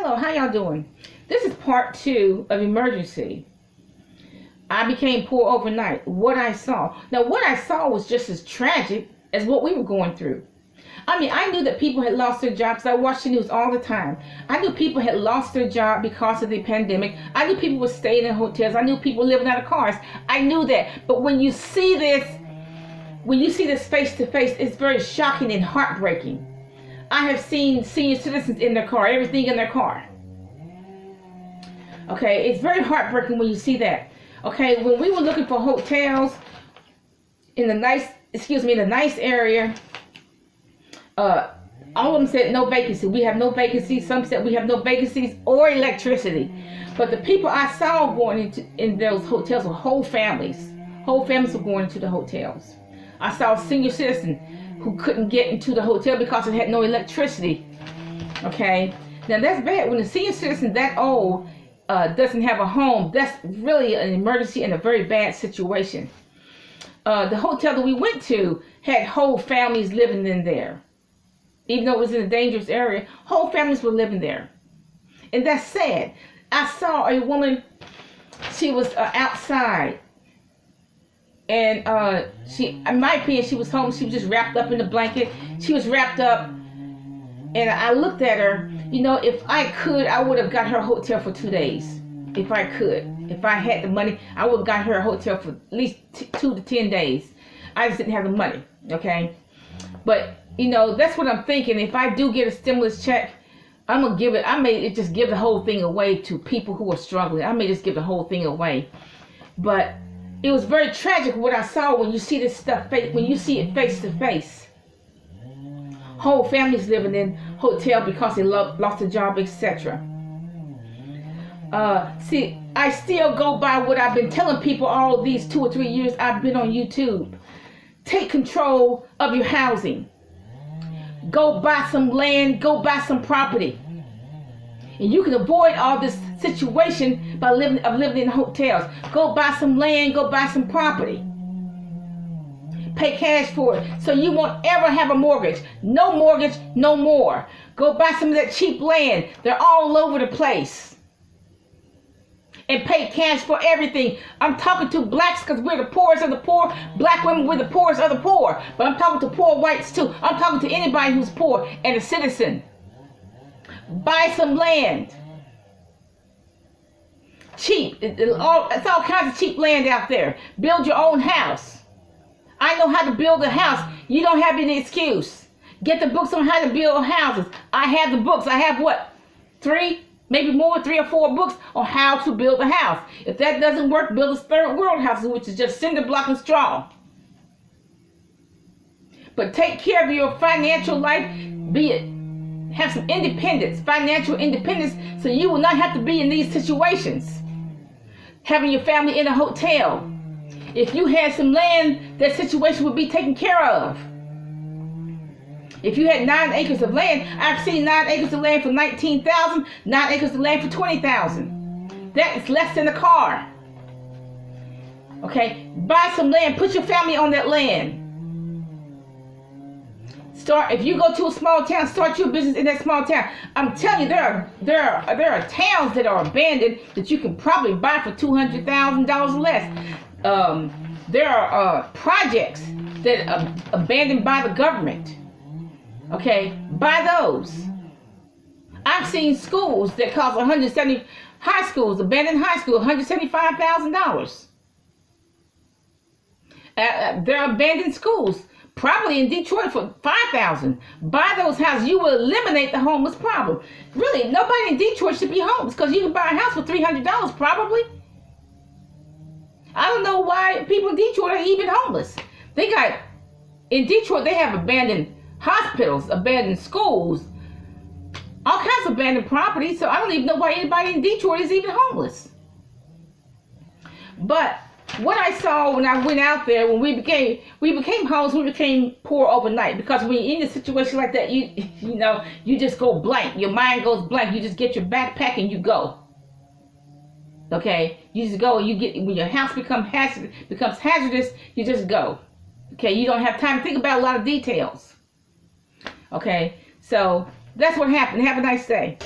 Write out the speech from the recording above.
Hello, how y'all doing? This is part 2 of emergency. I became poor overnight. What I saw. Now, what I saw was just as tragic as what we were going through. I mean, I knew that people had lost their jobs. I watched the news all the time. I knew people had lost their job because of the pandemic. I knew people were staying in hotels. I knew people living out of cars. I knew that. But when you see this face to face, it's very shocking and heartbreaking. I have seen senior citizens in their car, everything in their car. Okay, it's very heartbreaking when you see that. Okay, when we were looking for hotels in the nice area, all of them said no vacancy. We have no vacancies. Some said we have no vacancies or electricity. But the people I saw going in those hotels were whole families. Whole families were going into the hotels. I saw a senior citizen who couldn't get into the hotel because it had no electricity. Okay, now that's bad. When a senior citizen that old doesn't have a home, that's really an emergency and a very bad situation. The hotel that we went to had whole families living in there. Even though it was in a dangerous area, whole families were living there. And that's sad. I saw a woman, she was outside. And in my opinion, she was home. She was just wrapped up in a blanket. She was wrapped up. And I looked at her. You know, if I could, I would have got her a hotel for 2 days. If I could. If I had the money, I would have got her a hotel for at least 2 to 10 days. I just didn't have the money. Okay? But, you know, that's what I'm thinking. If I do get a stimulus check, I'm going to give it. I may just give the whole thing away to people who are struggling. I may just give the whole thing away. But it was very tragic what I saw when you see this stuff, when you see it face to face. Whole families living in hotel because they lost a job, etc. See, I still go by what I've been telling people all these 2 or 3 years I've been on YouTube. Take control of your housing. Go buy some land, go buy some property. And you can avoid all this situation by living in hotels. Go buy some land, go buy some property. Pay cash for it so you won't ever have a mortgage. No mortgage, no more. Go buy some of that cheap land. They're all over the place. And pay cash for everything. I'm talking to blacks because we're the poorest of the poor. Black women, we're the poorest of the poor. But I'm talking to poor whites too. I'm talking to anybody who's poor and a citizen. Buy some land. Cheap. It's all kinds of cheap land out there. Build your own house. I know how to build a house. You don't have any excuse. Get the books on how to build houses. I have the books. I have what? 3? Maybe more, 3 or 4 books on how to build a house. If that doesn't work, build a third world house, which is just cinder block and straw. But take care of your financial life. Have some independence, financial independence, so you will not have to be in these situations. Having your family in a hotel. If you had some land, that situation would be taken care of. If you had 9 acres of land, I've seen 9 acres of land for $19,000, 9 acres of land for $20,000. That is less than a car. Okay, buy some land, put your family on that land. If you go to a small town, start your business in that small town. I'm telling you, there are towns that are abandoned that you can probably buy for $200,000 less. There are projects that are abandoned by the government. Okay, buy those. I've seen schools that cost abandoned high schools, $175,000. There are abandoned schools, probably in Detroit for $5,000. Buy those houses. You will eliminate the homeless problem. Really, nobody in Detroit should be homeless because you can buy a house for $300 probably. I don't know why people in Detroit are even homeless. In Detroit, they have abandoned hospitals, abandoned schools, all kinds of abandoned property. So I don't even know why anybody in Detroit is even homeless. But what I saw when I went out there, when we became homeless, we became poor overnight. Because when you're in a situation like that, you just go blank. Your mind goes blank. You just get your backpack and you go. Okay, you just go. When your house becomes hazardous, you just go. Okay, you don't have time to think about a lot of details. Okay, so that's what happened. Have a nice day.